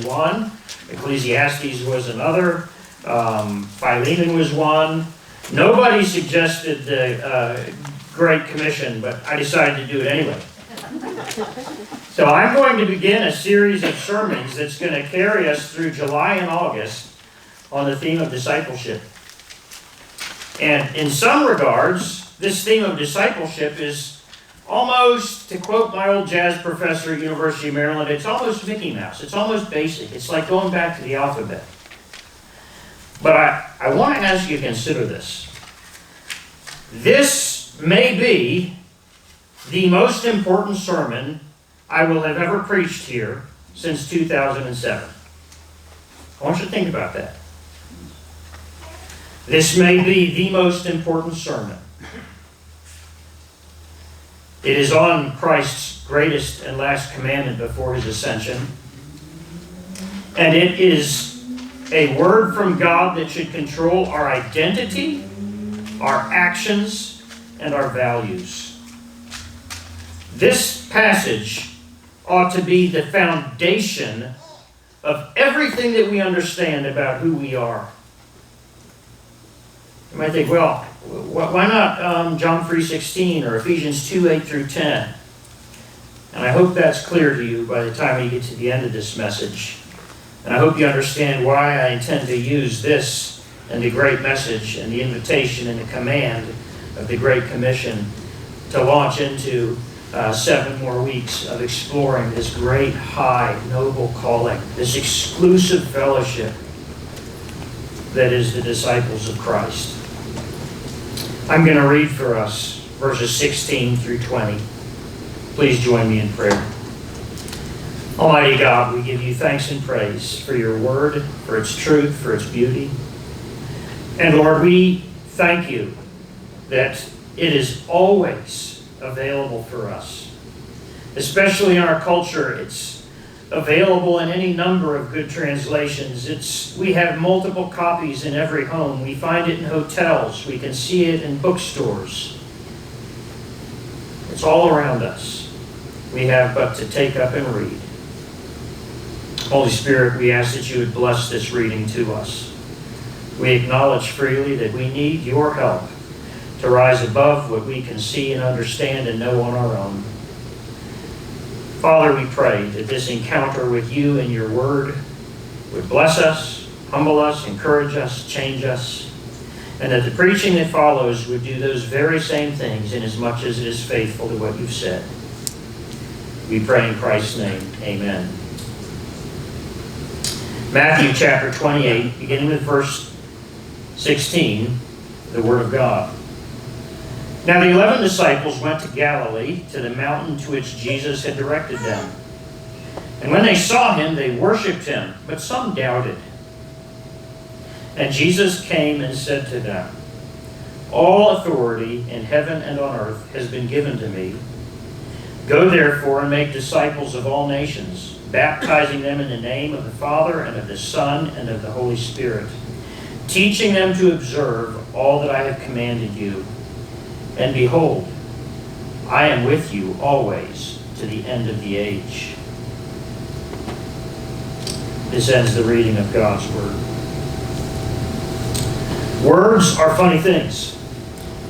one, Ecclesiastes was another, Philemon was one. Nobody suggested the Great Commission, but I decided to do it anyway. So I'm going to begin a series of sermons that's going to carry us through July and August on the theme of discipleship. And in some regards, this theme of discipleship is almost, to quote my old jazz professor at University of Maryland, it's almost Mickey Mouse. It's almost basic. It's like going back to the alphabet. But I want to ask you to consider this. This may be the most important sermon I will have ever preached here since 2007. I want you to think about that. This may be the most important sermon. It is on Christ's greatest and last commandment before his ascension. And it is a word from God that should control our identity, our actions, and our values. This passage ought to be the foundation of everything that we understand about who we are. You might think, well, why not John 3:16 or Ephesians 2:8 through 10? And I hope that's clear to you by the time we get to the end of this message. And I hope you understand why I intend to use this and the great message and the invitation and the command of the Great Commission to launch into 7 more weeks of exploring this great, high, noble calling, this exclusive fellowship that is the disciples of Christ. I'm going to read for us verses 16 through 20. Please join me in prayer. Almighty God, we give you thanks and praise for your word, for its truth, for its beauty. And Lord, we thank you that it is always available for us. Especially in our culture, it's available in any number of good translations. We have multiple copies in every home. We find it in hotels. We can see it in bookstores. It's all around us. We have but to take up and read. Holy Spirit, we ask that you would bless this reading to us. We acknowledge freely that we need your help to rise above what we can see and understand and know on our own. Father, we pray that this encounter with you and your word would bless us, humble us, encourage us, change us, and that the preaching that follows would do those very same things inasmuch as it is faithful to what you've said. We pray in Christ's name. Amen. Matthew chapter 28, beginning with verse 16, the Word of God. Now the 11 disciples went to Galilee, to the mountain to which Jesus had directed them. And when they saw him, they worshipped him, but some doubted. And Jesus came and said to them, all authority in heaven and on earth has been given to me. Go therefore and make disciples of all nations, baptizing them in the name of the Father and of the Son and of the Holy Spirit, teaching them to observe all that I have commanded you. And behold, I am with you always to the end of the age. This ends the reading of God's Word. Words are funny things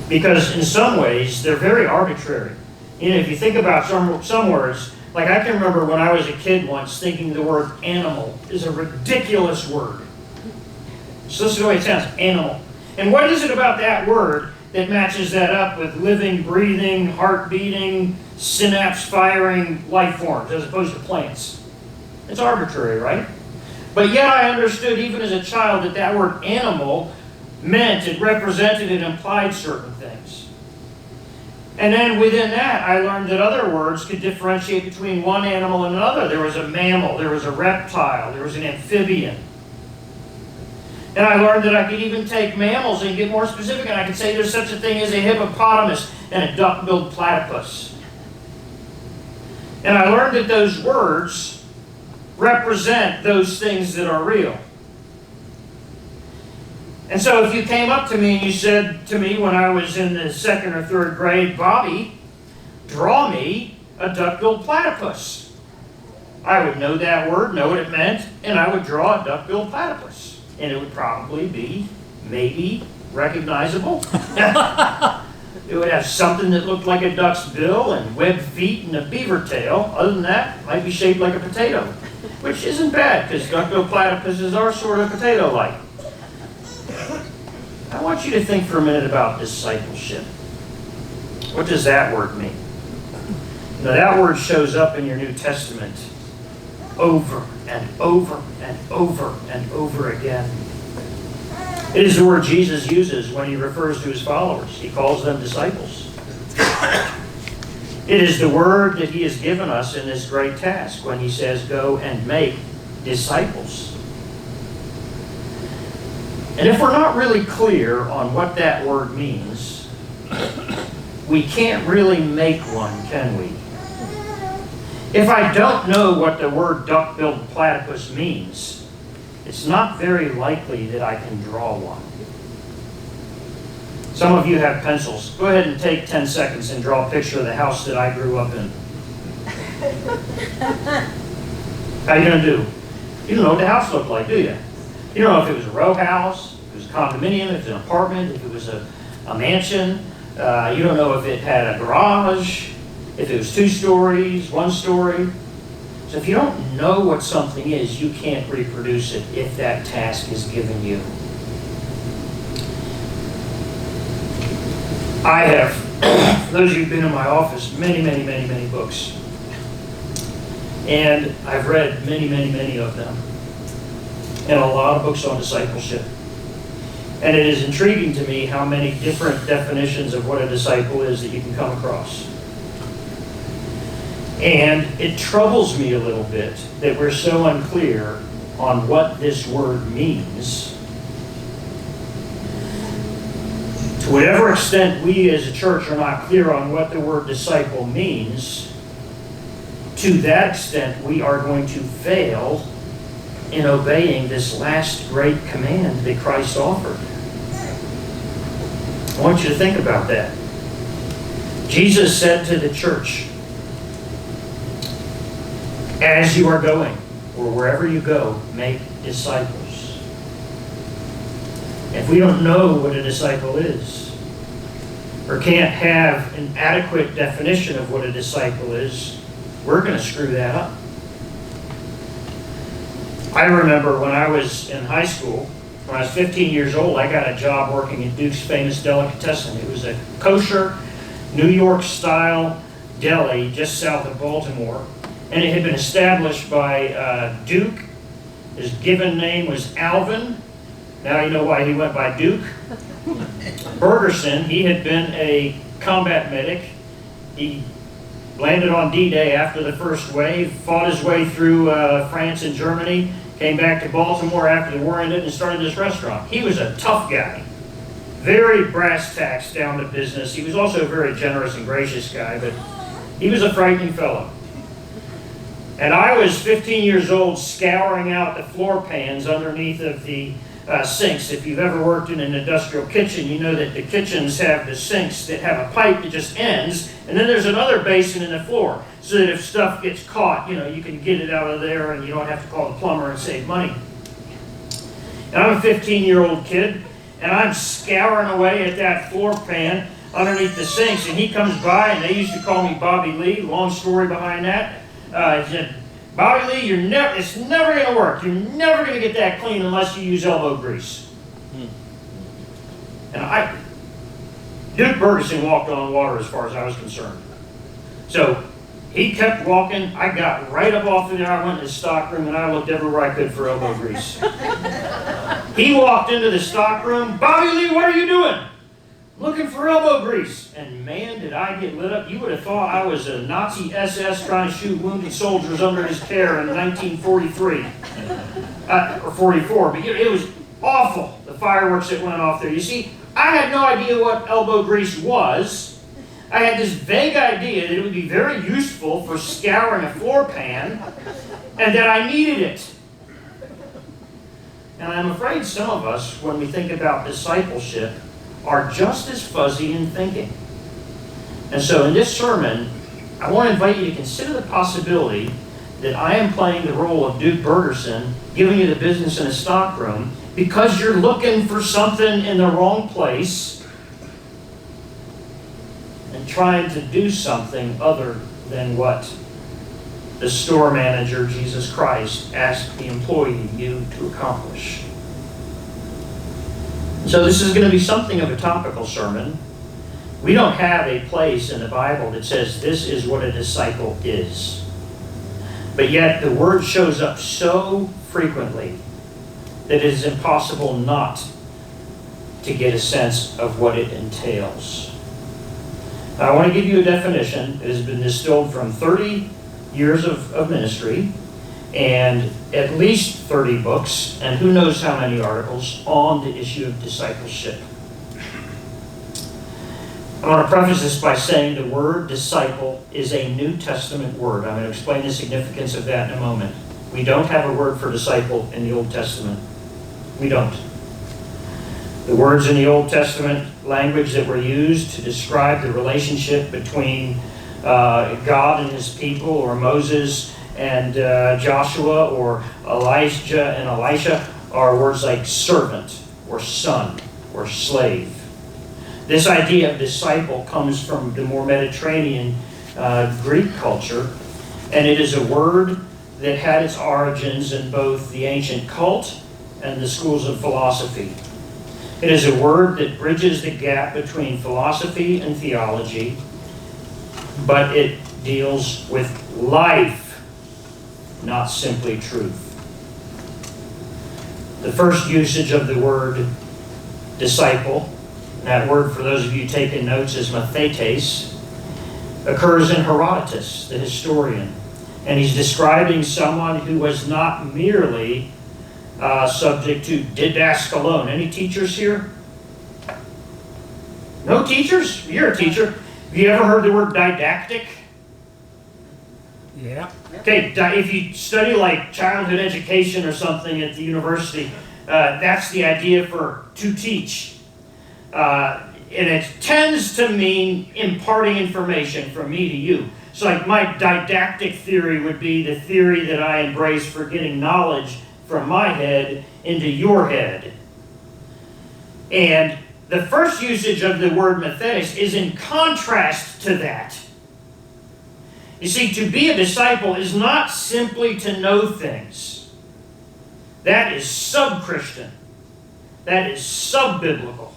because in some ways they're very arbitrary. You know, if you think about some words, like I can remember when I was a kid once thinking the word animal is a ridiculous word. So listen to the way it sounds, animal. And what is it about that word that matches that up with living, breathing, heart beating, synapse firing life forms as opposed to plants? It's arbitrary, right? But yet I understood even as a child that that word animal meant, it represented, it implied certain things. And then within that, I learned that other words could differentiate between one animal and another. There was a mammal, there was a reptile, there was an amphibian. And I learned that I could even take mammals and get more specific, and I could say there's such a thing as a hippopotamus and a duck-billed platypus. And I learned that those words represent those things that are real. And so if you came up to me and you said to me when I was in the 2nd or 3rd grade, Bobby, draw me a duck-billed platypus. I would know that word, know what it meant, and I would draw a duck-billed platypus. And it would probably be, maybe, recognizable. It would have something that looked like a duck's bill and webbed feet and a beaver tail. Other than that, it might be shaped like a potato, which isn't bad because duck-billed platypuses are sort of potato-like. I want you to think for a minute about discipleship. What does that word mean? Now, that word shows up in your New Testament over and over and over and over again. It is the word Jesus uses when he refers to his followers. He calls them disciples. It is the word that he has given us in this great task when he says, go and make disciples. And if we're not really clear on what that word means, we can't really make one, can we? If I don't know what the word duck-billed platypus means, it's not very likely that I can draw one. Some of you have pencils. Go ahead and take 10 seconds and draw a picture of the house that I grew up in. How are you going to do? You don't know what the house looked like, do you? You don't know if it was a row house, if it was a condominium, if it was an apartment, if it was a mansion. You don't know if it had a garage, if it was 2 stories, 1 story. So if you don't know what something is, you can't reproduce it if that task is given you. I have, for those of you who've been in my office, many books. And I've read many of them. And a lot of books on discipleship. And it is intriguing to me how many different definitions of what a disciple is that you can come across. And it troubles me a little bit that we're so unclear on what this word means. To whatever extent we as a church are not clear on what the word disciple means, to that extent we are going to fail in obeying this last great command that Christ offered. I want you to think about that. Jesus said to the church, as you are going, or wherever you go, make disciples. If we don't know what a disciple is, or can't have an adequate definition of what a disciple is, we're going to screw that up. I remember when I was in high school, when I was 15 years old, I got a job working at Duke's Famous Delicatessen. It was a kosher, New York-style deli just south of Baltimore. And it had been established by Duke. His given name was Alvin. Now you know why he went by Duke. Bergerson, he had been a combat medic. He landed on D-Day after the first wave, fought his way through France and Germany, came back to Baltimore after the war ended and started this restaurant. He was a tough guy. Very brass tacks down to business. He was also a very generous and gracious guy, but he was a frightening fellow. And I was 15 years old scouring out the floor pans underneath of the sinks. If you've ever worked in an industrial kitchen, you know that the kitchens have the sinks that have a pipe that just ends, and then there's another basin in the floor, so that if stuff gets caught, you can get it out of there and you don't have to call the plumber and save money. And I'm a 15-year-old kid, and I'm scouring away at that floor pan underneath the sinks, and he comes by, and they used to call me Bobby Lee. Long story behind that. He said, Bobby Lee, it's never going to work. You're never going to get that clean unless you use elbow grease. And Duke Bergerson walked on water as far as I was concerned. So he kept walking. I got right up off of there. I went to the stock room and I looked everywhere I could for elbow grease. He walked into the stock room. Bobby Lee, what are you doing? Looking for elbow grease. And man, did I get lit up. You would have thought I was a Nazi SS trying to shoot wounded soldiers under his care in 1943. Or 44. But it was awful, the fireworks that went off there. You see, I had no idea what elbow grease was. I had this vague idea that it would be very useful for scouring a floor pan, and that I needed it. And I'm afraid some of us, when we think about discipleship, are just as fuzzy in thinking. And so in this sermon, I want to invite you to consider the possibility that I am playing the role of Duke Bergerson, giving you the business in a stockroom, because you're looking for something in the wrong place and trying to do something other than what the store manager, Jesus Christ, asked the employee you to accomplish. So this is going to be something of a topical sermon. We don't have a place in the Bible that says this is what a disciple is. But yet the word shows up so frequently that it is impossible not to get a sense of what it entails. Now, I want to give you a definition that has been distilled from 30 years of ministry and at least 30 books and who knows how many articles on the issue of discipleship. I want to preface this by saying the word disciple is a New Testament word. I'm going to explain the significance of that in a moment. We don't have a word for disciple in the Old Testament. We don't. The words in the Old Testament language that were used to describe the relationship between God and his people, or Moses and Joshua, or Elijah and Elisha, are words like servant, or son, or slave. This idea of disciple comes from the more Mediterranean Greek culture, and it is a word that had its origins in both the ancient cult and the schools of philosophy. It is a word that bridges the gap between philosophy and theology, but it deals with life, not simply truth. The first usage of the word disciple, that word for those of you taking notes is mathetes, occurs in Herodotus, the historian. And he's describing someone who was not merely subject to didaskalon. Any teachers here? No teachers? You're a teacher. Have you ever heard the word didactic? Yeah. Okay, if you study like childhood education or something at the university, that's the idea for to teach. And it tends to mean imparting information from me to you. So like my didactic theory would be the theory that I embrace for getting knowledge from my head into your head. And the first usage of the word mathetes is in contrast to that. You see, to be a disciple is not simply to know things. That is sub-Christian. That is sub-biblical.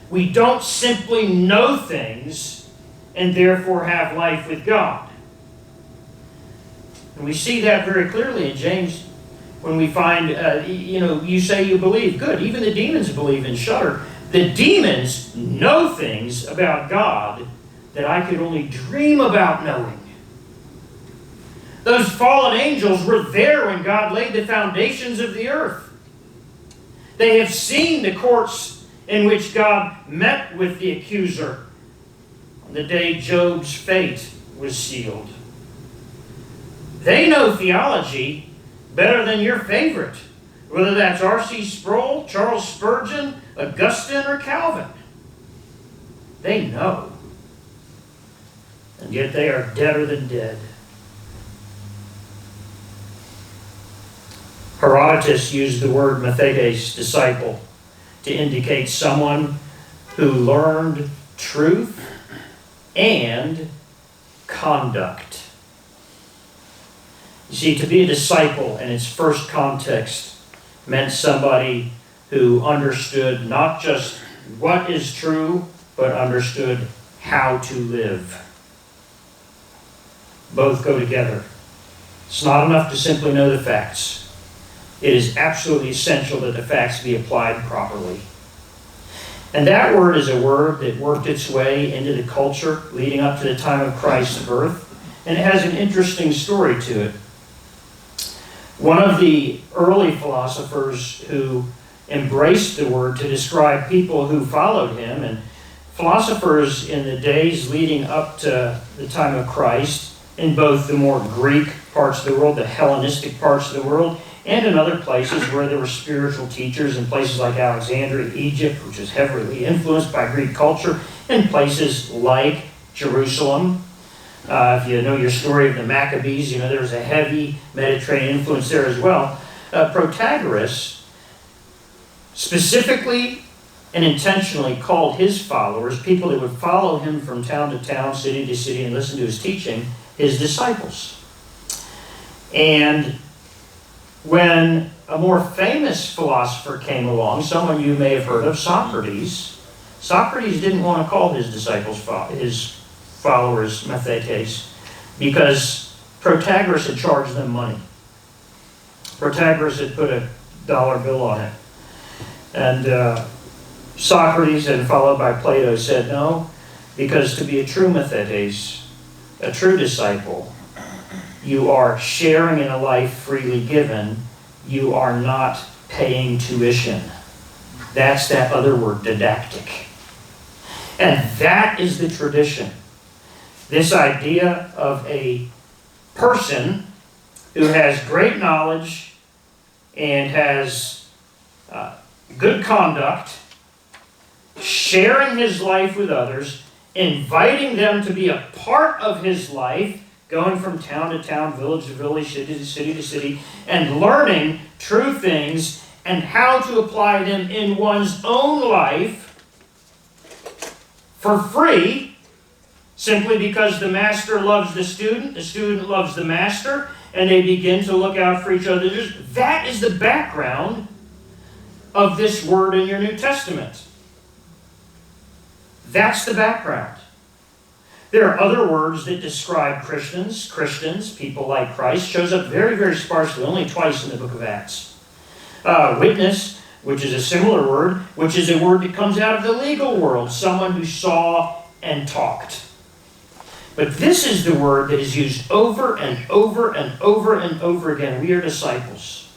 We don't simply know things and therefore have life with God. And we see that very clearly in James when we find, you say you believe. Good, even the demons believe and shudder. The demons know things about God that I could only dream about knowing. Those fallen angels were there when God laid the foundations of the earth. They have seen the courts in which God met with the accuser on the day Job's fate was sealed. They know theology better than your favorite, whether that's R.C. Sproul, Charles Spurgeon, Augustine, or Calvin. They know. And yet they are deader than dead. Herodotus used the word mathetes, disciple, to indicate someone who learned truth and conduct. You see, to be a disciple in its first context meant somebody who understood not just what is true, but understood how to live. Both go together. It's not enough to simply know the facts. It is absolutely essential that the facts be applied properly. And that word is a word that worked its way into the culture leading up to the time of Christ's birth. And it has an interesting story to it. One of the early philosophers who embraced the word to describe people who followed him, and philosophers in the days leading up to the time of Christ, in both the more Greek parts of the world, the Hellenistic parts of the world, and in other places where there were spiritual teachers, in places like Alexandria, Egypt, which was heavily influenced by Greek culture, and places like Jerusalem. If you know your story of the Maccabees, you know there was a heavy Mediterranean influence there as well. Protagoras specifically and intentionally called his followers, people that would follow him from town to town, city to city, and listen to his teaching, his disciples. And when a more famous philosopher came along, someone you may have heard of, Socrates didn't want to call his disciples, his followers, methetes, because Protagoras had charged them money. Protagoras had put a dollar bill on it. And Socrates, and followed by Plato, said no, because to be a true methetes, a true disciple, you are sharing in a life freely given. You are not paying tuition. That's that other word, didactic. And that is the tradition. This idea of a person who has great knowledge and has good conduct, sharing his life with others, inviting them to be a part of his life, going from town to town, village to village, city to city, and learning true things and how to apply them in one's own life for free, simply because the master loves the student loves the master, and they begin to look out for each other. That is the background of this word in your New Testament. That's the background. There are other words that describe Christians, people like Christ. Shows up very, very sparsely, only twice in the book of Acts. Witness, which is a similar word, which is a word that comes out of the legal world, someone who saw and talked. But this is the word that is used over and over and over and over again. We are disciples.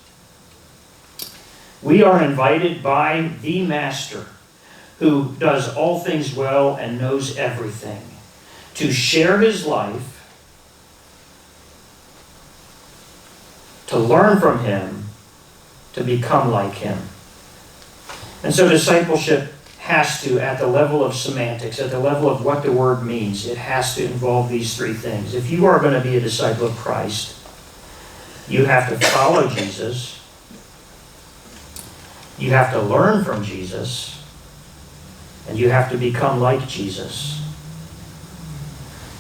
We are invited by the Master, who does all things well and knows everything, to share his life, to learn from him, to become like him. And so discipleship has to, at the level of semantics, at the level of what the word means, it has to involve these three things. If you are going to be a disciple of Christ, you have to follow Jesus, you have to learn from Jesus, and you have to become like Jesus.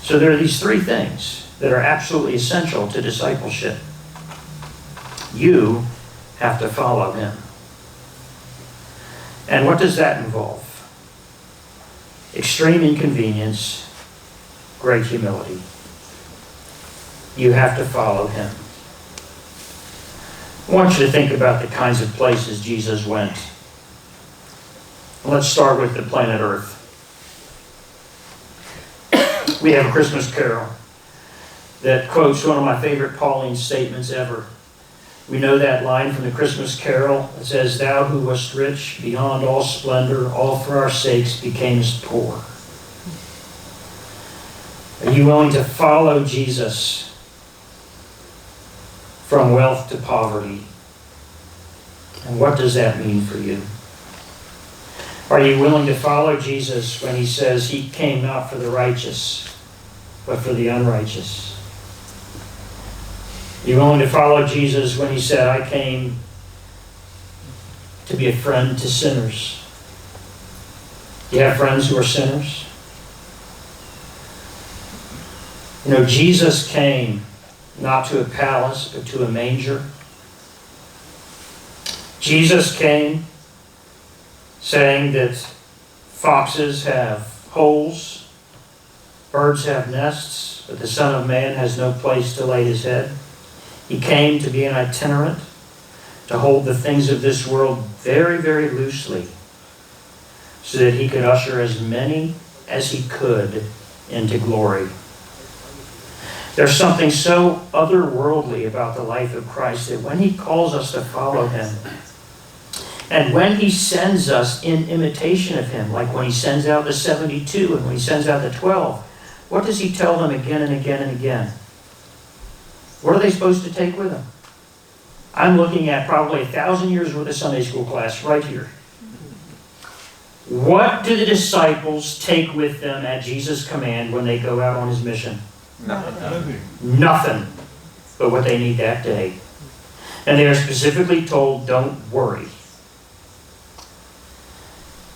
So there are these three things that are absolutely essential to discipleship. You have to follow him. And what does that involve? Extreme inconvenience, great humility. You have to follow him. I want you to think about the kinds of places Jesus went. Let's start with the planet Earth. We have a Christmas carol that quotes one of my favorite Pauline statements ever. We know that line from the Christmas carol. It says, "Thou who wast rich beyond all splendor, all for our sakes becamest poor." Are you willing to follow Jesus from wealth to poverty? And what does that mean for you? Are you willing to follow Jesus when he says he came not for the righteous, but for the unrighteous? Are you willing to follow Jesus when he said, I came to be a friend to sinners? Do you have friends who are sinners? You know, Jesus came not to a palace, but to a manger. Jesus came saying that foxes have holes, birds have nests, but the Son of Man has no place to lay his head. He came to be an itinerant, to hold the things of this world very, very loosely, so that he could usher as many as he could into glory. There's something so otherworldly about the life of Christ that when he calls us to follow him, and when he sends us in imitation of him, like when he sends out the 72 and when he sends out the 12, what does he tell them again and again and again? What are they supposed to take with them? I'm looking at probably 1,000 years worth of Sunday school class right here. What do the disciples take with them at Jesus' command when they go out on his mission? Nothing but what they need that day. And they are specifically told, don't worry.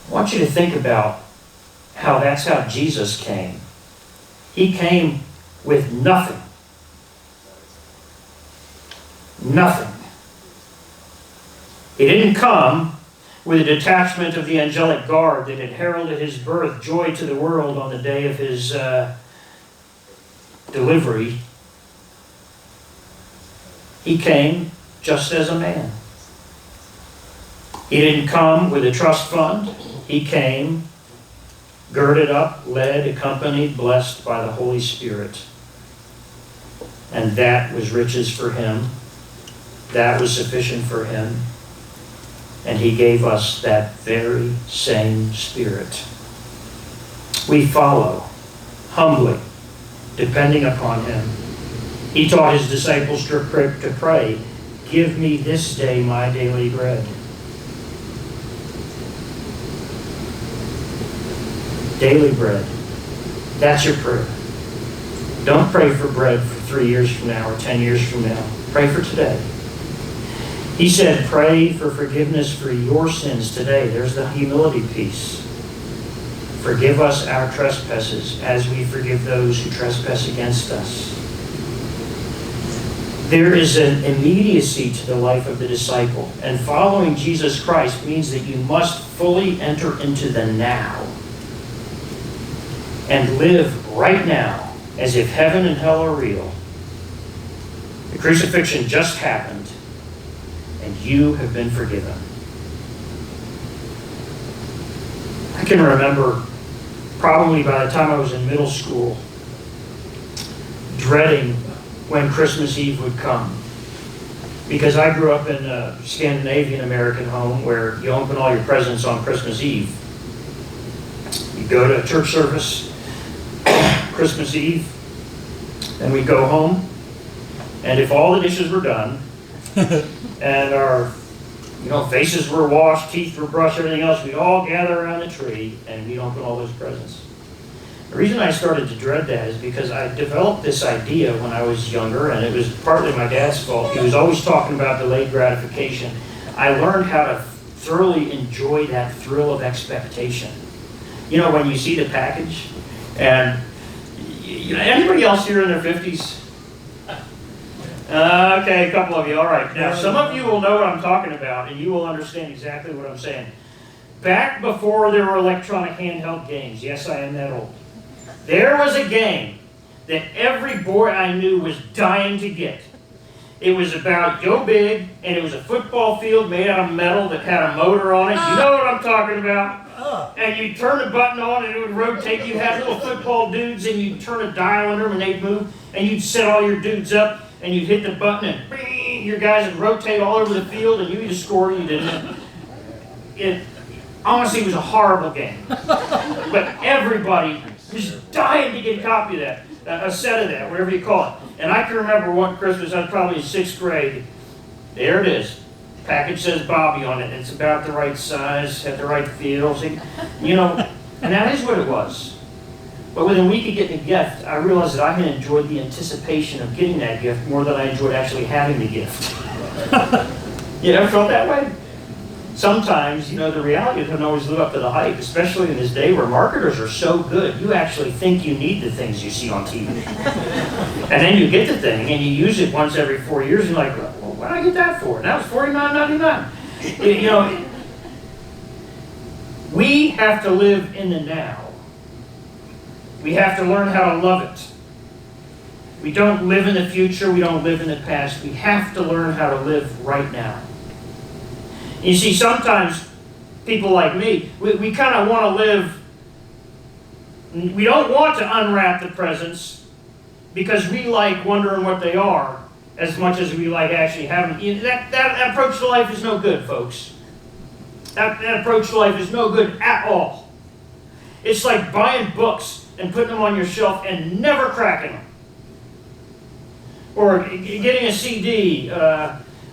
I want you to think about how that's how Jesus came. He came with nothing. Nothing. He didn't come with a detachment of the angelic guard that had heralded his birth, joy to the world on the day of his delivery. He came just as a man. He didn't come with a trust fund. He came girded up, led, accompanied, blessed by the Holy Spirit. And that was riches for him. That was sufficient for him. And he gave us that very same Spirit. We follow, humbly, depending upon him. He taught his disciples to pray, give me this day my daily bread. Daily bread. That's your prayer. Don't pray for bread for 3 years from now or 10 years from now. Pray for today. He said, pray for forgiveness for your sins today. There's the humility piece. Forgive us our trespasses as we forgive those who trespass against us. There is an immediacy to the life of the disciple. And following Jesus Christ means that you must fully enter into the now and live right now as if heaven and hell are real. The crucifixion just happened, and you have been forgiven. I can remember, probably by the time I was in middle school, dreading when Christmas Eve would come. Because I grew up in a Scandinavian American home where you open all your presents on Christmas Eve. You go to a church service, Christmas Eve, then we'd go home, and if all the dishes were done, and our faces were washed, teeth were brushed, everything else, we'd all gather around the tree, and we'd open all those presents. The reason I started to dread that is because I developed this idea when I was younger, and it was partly my dad's fault. He was always talking about delayed gratification. I learned how to thoroughly enjoy that thrill of expectation. When you see the package, and anybody else here in their 50s? Okay, a couple of you. All right. Now, some of you will know what I'm talking about, and you will understand exactly what I'm saying. Back before there were electronic handheld games, yes, I am that old, there was a game that every boy I knew was dying to get. It was about Yo Big, and it was a football field made out of metal that had a motor on it. You know what I'm talking about? And you'd turn the button on and it would rotate. You had little football dudes and you'd turn a dial under them and they'd move. And you'd set all your dudes up and you'd hit the button and bing, your guys would rotate all over the field and you either scored or you didn't. It honestly was a horrible game. But everybody was dying to get a copy of that, a set of that, whatever you call it. And I can remember one Christmas, I was probably in 6th grade. There it is. Package says Bobby on it. It's about the right size, had the right feel. And that is what it was. But within a week of getting the gift, I realized that I had enjoyed the anticipation of getting that gift more than I enjoyed actually having the gift. You ever felt that way? Sometimes, the reality doesn't always live up to the hype, especially in this day where marketers are so good, you actually think you need the things you see on TV. And then you get the thing and you use it once every 4 years and you're like, well, what did I get that for? And that was $49.99. We have to live in the now. We have to learn how to love it. We don't live in the future, we don't live in the past. We have to learn how to live right now. You see, sometimes people like me, we kind of want to live, we don't want to unwrap the presents because we like wondering what they are as much as we like actually having. That approach to life is no good, folks. That approach to life is no good at all. It's like buying books and putting them on your shelf and never cracking them. Or getting a CD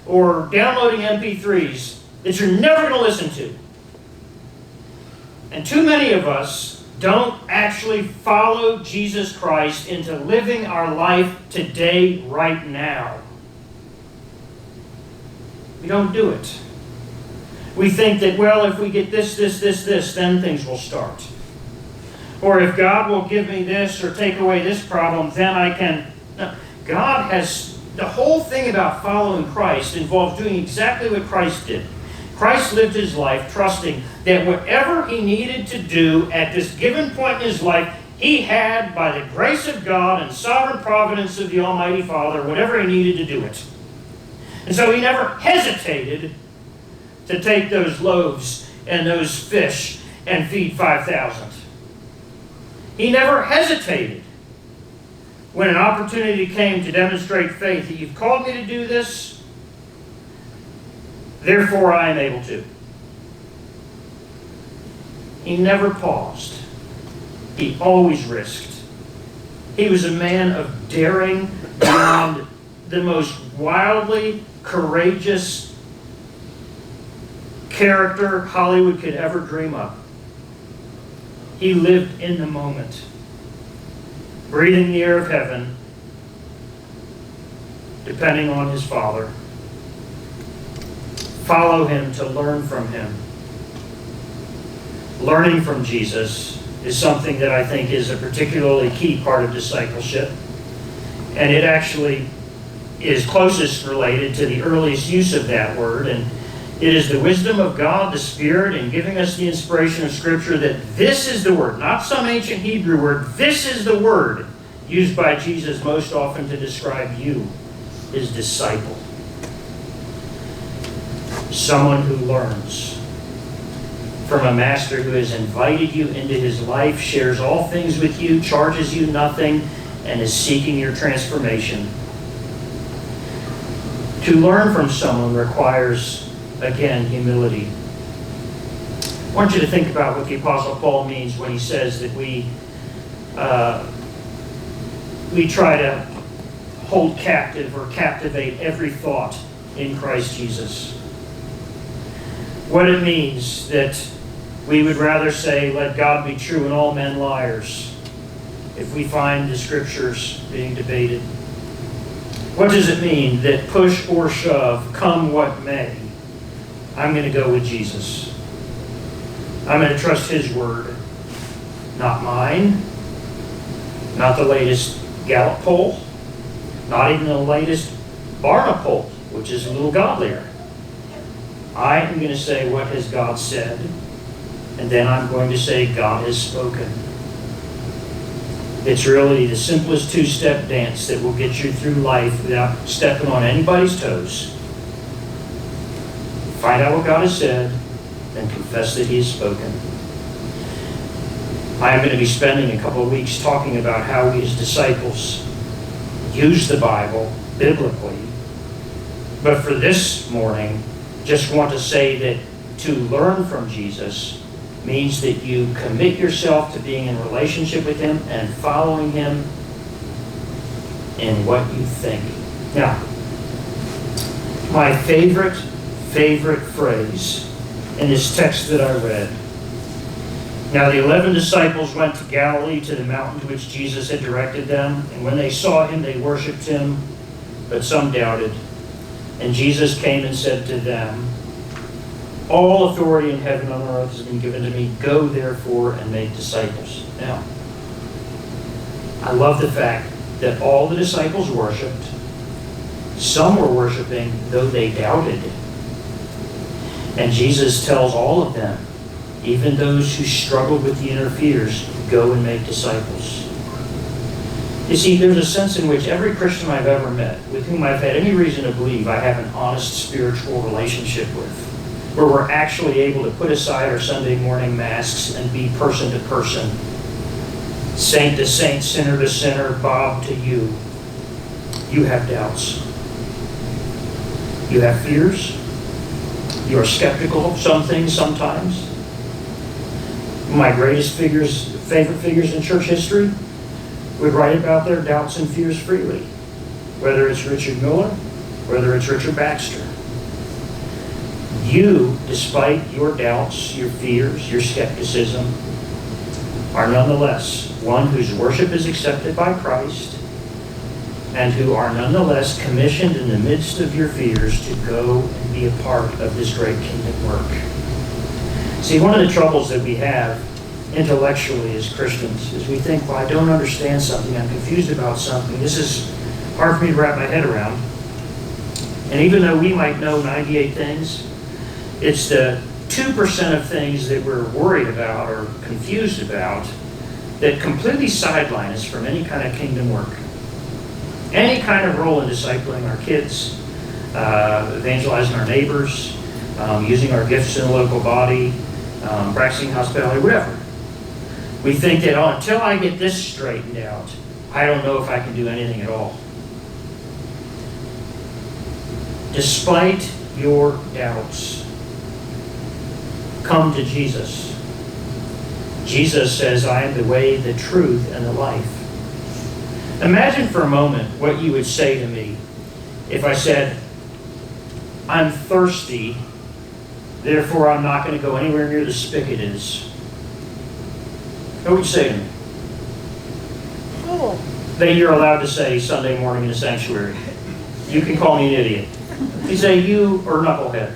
or downloading MP3s that you're never going to listen to. And too many of us don't actually follow Jesus Christ into living our life today, right now. We don't do it. We think that, well, if we get this, then things will start. Or if God will give me this or take away this problem, then I can... No. God has... The whole thing about following Christ involves doing exactly what Christ did. Christ lived his life trusting that whatever he needed to do at this given point in his life, he had, by the grace of God and sovereign providence of the Almighty Father, whatever he needed to do it. And so he never hesitated to take those loaves and those fish and feed 5,000. He never hesitated when an opportunity came to demonstrate faith that you've called me to do this, therefore I am able to. He never paused. He always risked. He was a man of daring beyond the most wildly courageous character Hollywood could ever dream up. He lived in the moment, breathing the air of heaven, depending on his Father. Follow him to learn from him. Learning from Jesus is something that I think is a particularly key part of discipleship. And it actually is closest related to the earliest use of that word. And it is the wisdom of God, the Spirit, in giving us the inspiration of Scripture that this is the word, not some ancient Hebrew word. This is the word used by Jesus most often to describe you, his disciple. Someone who learns from a master who has invited you into his life, shares all things with you, charges you nothing, and is seeking your transformation. To learn from someone requires, again, humility. I want you to think about what the Apostle Paul means when he says that we try to hold captive or captivate every thought in Christ Jesus. What it means that we would rather say, let God be true and all men liars, if we find the Scriptures being debated. What does it mean that push or shove, come what may, I'm going to go with Jesus. I'm going to trust his word, not mine, not the latest Gallup poll, not even the latest Barna poll, which is a little godlier. I am going to say what has God said, and then I'm going to say God has spoken. It's really the simplest two-step dance that will get you through life without stepping on anybody's toes. Find out what God has said, and confess that he has spoken. I am going to be spending a couple of weeks talking about how we as disciples use the Bible biblically. But for this morning, just want to say that to learn from Jesus means that you commit yourself to being in relationship with him and following him in what you think. Now, my favorite phrase in this text that I read. Now the 11 disciples went to Galilee to the mountain to which Jesus had directed them, and when they saw him, they worshipped him, but some doubted. And Jesus came and said to them, all authority in heaven and on earth has been given to me. Go therefore and make disciples. Now, I love the fact that all the disciples worshipped. Some were worshiping, though they doubted. And Jesus tells all of them, even those who struggled with the inner fears, go and make disciples. You see, there's a sense in which every Christian I've ever met, with whom I've had any reason to believe I have an honest spiritual relationship with, where we're actually able to put aside our Sunday morning masks and be person to person, saint to saint, sinner to sinner, Bob to you. You have doubts. You have fears. You are skeptical of some things sometimes. My greatest favorite figures in church history would write about their doubts and fears freely. Whether it's Richard Miller, whether it's Richard Baxter. You, despite your doubts, your fears, your skepticism, are nonetheless one whose worship is accepted by Christ, and who are nonetheless commissioned in the midst of your fears to go and be a part of this great kingdom work. See, one of the troubles that we have intellectually as Christians is we think, well, I don't understand something, I'm confused about something, this is hard for me to wrap my head around. And even though we might know 98 things, it's the 2% of things that we're worried about or confused about that completely sideline us from any kind of kingdom work. Any kind of role in discipling our kids, evangelizing our neighbors, using our gifts in the local body, practicing hospitality, whatever. We think that, until I get this straightened out, I don't know if I can do anything at all. Despite your doubts, come to Jesus. Jesus says, I am the way, the truth, and the life. Imagine for a moment what you would say to me if I said, I'm thirsty, therefore I'm not going to go anywhere near the spigot is. What would you say to me? Oh. Then you're allowed to say Sunday morning in the sanctuary. You can call me an idiot. You say you or knucklehead.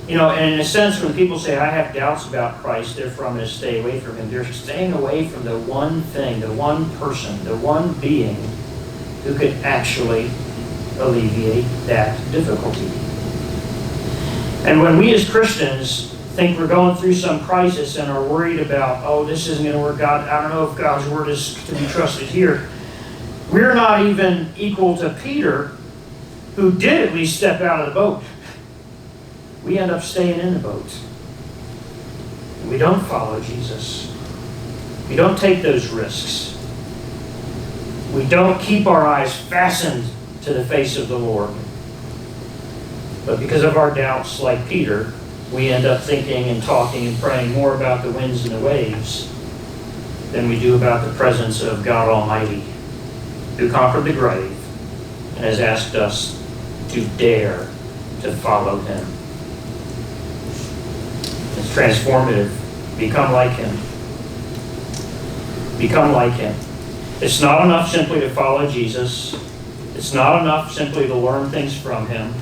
You know, and in a sense, when people say, I have doubts about Christ, therefore I'm going to stay away from him, they're staying away from the one thing, the one person, the one being who could actually alleviate that difficulty. And when we as Christians think we're going through some crisis and are worried about, oh, this isn't going to work, God, I don't know if God's word is to be trusted here, we're not even equal to Peter, who did at least step out of the boat. We end up staying in the boat. We don't follow Jesus. We don't take those risks. We don't keep our eyes fastened to the face of the Lord. But because of our doubts, like Peter, we end up thinking and talking and praying more about the winds and the waves than we do about the presence of God Almighty, who conquered the grave and has asked us to dare to follow him. It's transformative. Become like him. Become like him. It's not enough simply to follow Jesus. It's not enough simply to learn things from him.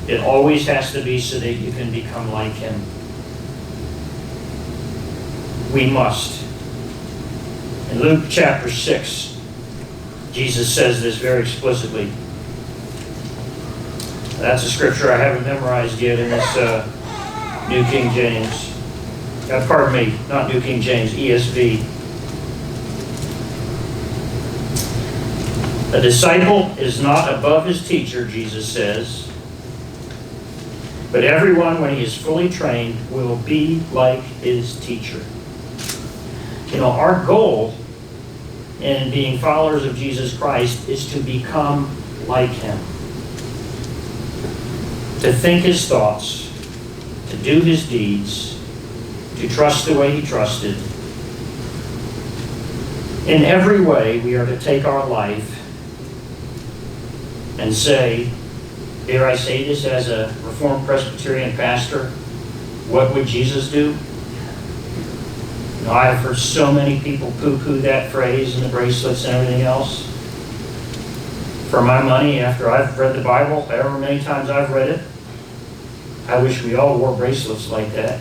It always has to be so that you can become like him. We must. In Luke chapter 6, Jesus says this very explicitly. That's a scripture I haven't memorized yet in this New King James. Pardon me, not New King James, ESV. A disciple is not above his teacher, Jesus says, but everyone, when he is fully trained, will be like his teacher. You know, our goal in being followers of Jesus Christ is to become like him. To think his thoughts, to do his deeds, to trust the way he trusted. In every way, we are to take our life and say, dare I say this as a Reformed Presbyterian pastor, what would Jesus do? You know, I've heard so many people poo-poo that phrase and the bracelets and everything else. For my money, after I've read the Bible, however many times I've read it, I wish we all wore bracelets like that.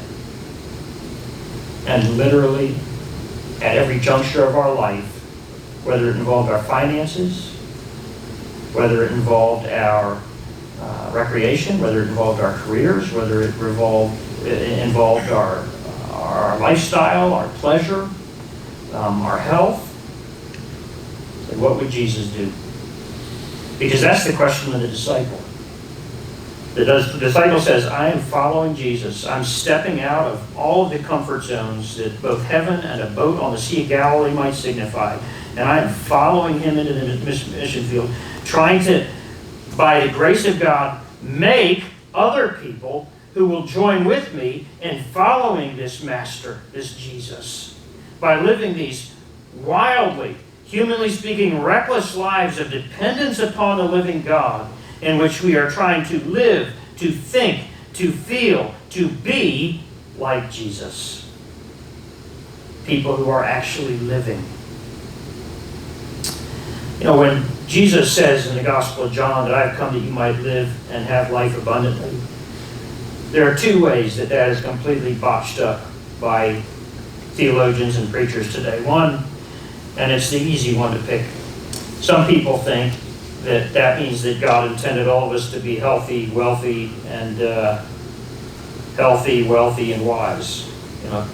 And literally, at every juncture of our life, whether it involved our finances, whether it involved our recreation, whether it involved our careers, whether it involved our lifestyle, our pleasure, our health, then what would Jesus do? Because that's the question of the disciple. The disciple says, I am following Jesus. I'm stepping out of all of the comfort zones that both heaven and a boat on the Sea of Galilee might signify. And I am following him into the mission field, trying to, by the grace of God, make other people who will join with me in following this Master, this Jesus, by living these wildly, humanly speaking, reckless lives of dependence upon the living God, in which we are trying to live, to think, to feel, to be like Jesus. people who are actually living. You know, when Jesus says in the Gospel of John that I have come that you might live and have life abundantly, there are two ways that that is completely botched up by theologians and preachers today. One, and it's the easy one to pick, some people think that that means that God intended all of us to be healthy, wealthy, and wise. You know,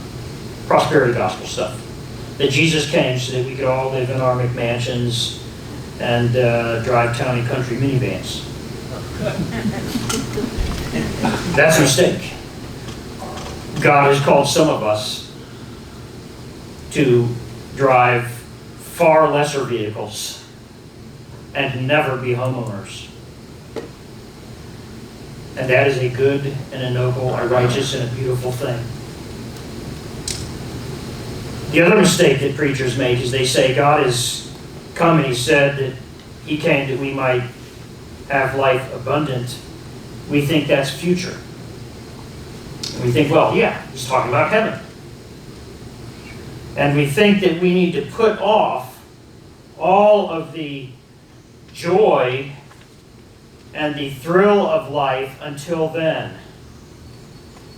prosperity gospel stuff. That Jesus came so that we could all live in our McMansions and drive town and country minivans. That's a mistake. God has called some of us to drive far lesser vehicles and never be homeowners. And that is a good and a noble, a righteous and a beautiful thing. The other mistake that preachers make is they say God has come and He said that He came that we might have life abundant. We think that's future. And we think, well, yeah, He's talking about heaven. And we think that we need to put off all of the joy and the thrill of life until then,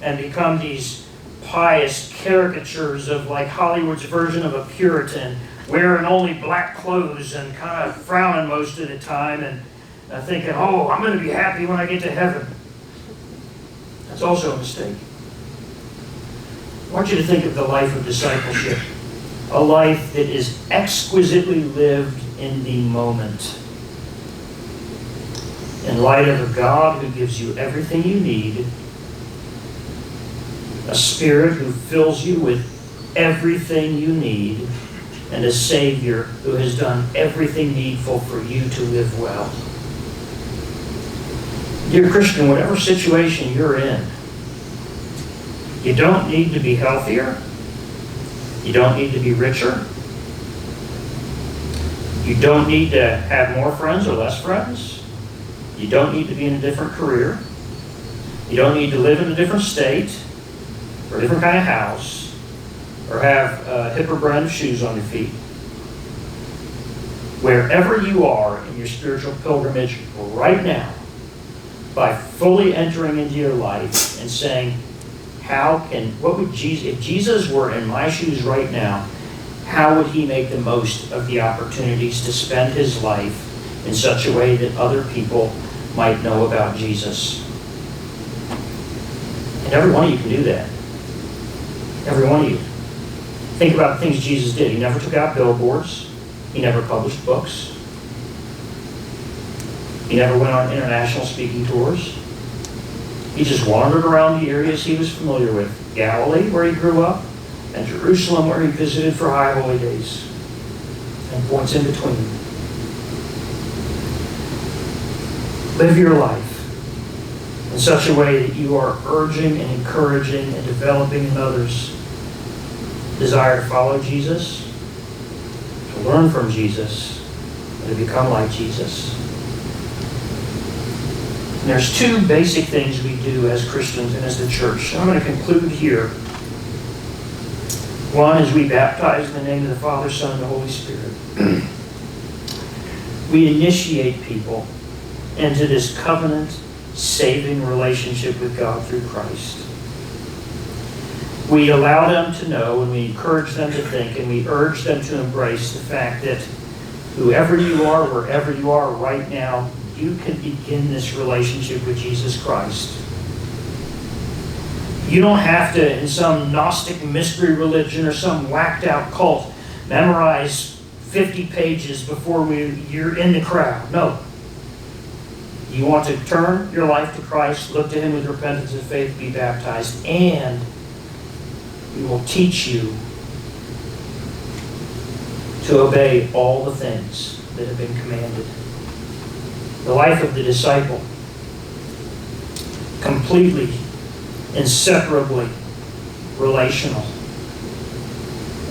and become these pious caricatures of like Hollywood's version of a Puritan, wearing only black clothes and kind of frowning most of the time and thinking, oh, I'm going to be happy when I get to heaven. That's also a mistake. I want you to think of the life of discipleship, a life that is exquisitely lived in the moment, in light of a God who gives you everything you need, a Spirit who fills you with everything you need, and a Savior who has done everything needful for you to live well. Dear Christian, whatever situation you're in, you don't need to be healthier. You don't need to be richer. You don't need to have more friends or less friends. You don't need to be in a different career. You don't need to live in a different state or a different kind of house or have a hipper brand of shoes on your feet. Wherever you are in your spiritual pilgrimage by fully entering into your life and saying, if Jesus were in my shoes right now, how would he make the most of the opportunities to spend his life in such a way that other people might know about Jesus? And every one of you can do that. Every one of you. Think about the things Jesus did. He never took out billboards. He never published books. He never went on international speaking tours. He just wandered around the areas he was familiar with. Galilee, where he grew up, and Jerusalem, where he visited for high holy days, and points in between. Live your life in such a way that you are urging and encouraging and developing in others desire to follow Jesus, to learn from Jesus, and to become like Jesus. And there's two basic things we do as Christians and as the church. I'm going to conclude here. One is we baptize in the name of the Father, Son, and the Holy Spirit. We initiate people into this covenant, saving relationship with God through Christ. We allow them to know, and we encourage them to think, and we urge them to embrace the fact that whoever you are, wherever you are right now, you can begin this relationship with Jesus Christ. You don't have to, in some Gnostic mystery religion or some whacked out cult, memorize 50 pages before you're in the crowd. No. You want to turn your life to Christ, look to Him with repentance and faith, be baptized, and He will teach you to obey all the things that have been commanded. The life of the disciple, completely, inseparably relational.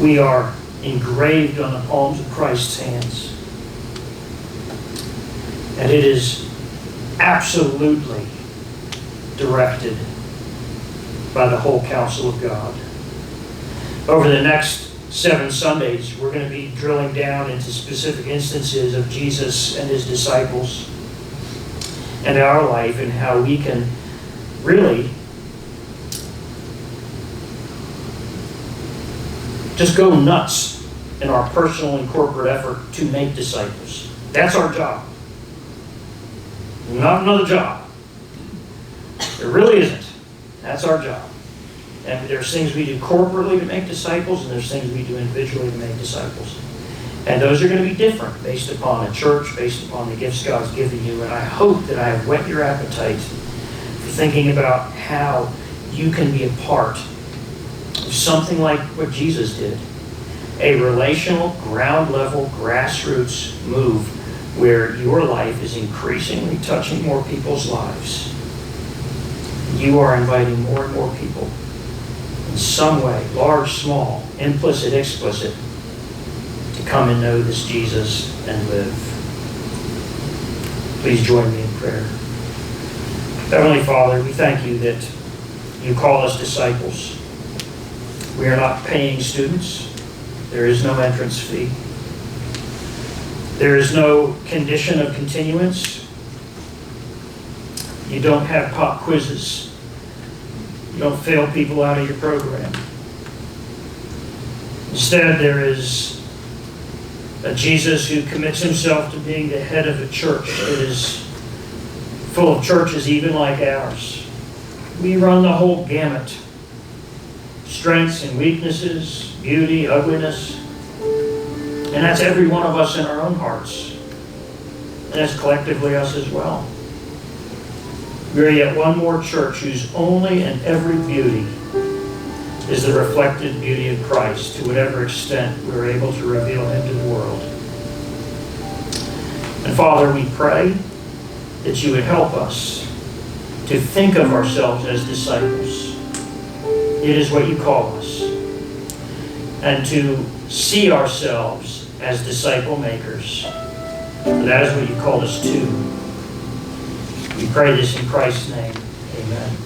We are engraved on the palms of Christ's hands. And it is absolutely directed by the whole counsel of God. Over the next 7 Sundays, we're going to be drilling down into specific instances of Jesus and his disciples and our life, and how we can really just go nuts in our personal and corporate effort to make disciples. That's our job. Not another job. There really isn't. That's our job. And there's things we do corporately to make disciples, and there's things we do individually to make disciples. And those are going to be different based upon a church, based upon the gifts God's given you. And I hope that I have whet your appetite for thinking about how you can be a part of something like what Jesus did. A relational, ground-level, grassroots move where your life is increasingly touching more people's lives. You are inviting more and more people in some way, large, small, implicit, explicit, to come and know this Jesus and live. Please join me in prayer. Heavenly Father, we thank you that you call us disciples. We are not paying students. There is no entrance fee. There is no condition of continuance. You don't have pop quizzes. You don't fail people out of your program. Instead, there is a Jesus who commits himself to being the head of a church that is full of churches even like ours. We run the whole gamut. Strengths and weaknesses, beauty, ugliness. And that's every one of us in our own hearts. And that's collectively us as well. We are yet one more church whose only and every beauty is the reflected beauty of Christ, to whatever extent we're able to reveal him to the world. And Father, we pray that you would help us to think of ourselves as disciples. It is what you call us. And to see ourselves as disciple makers. That is what you called us to. We pray this in Christ's name. Amen.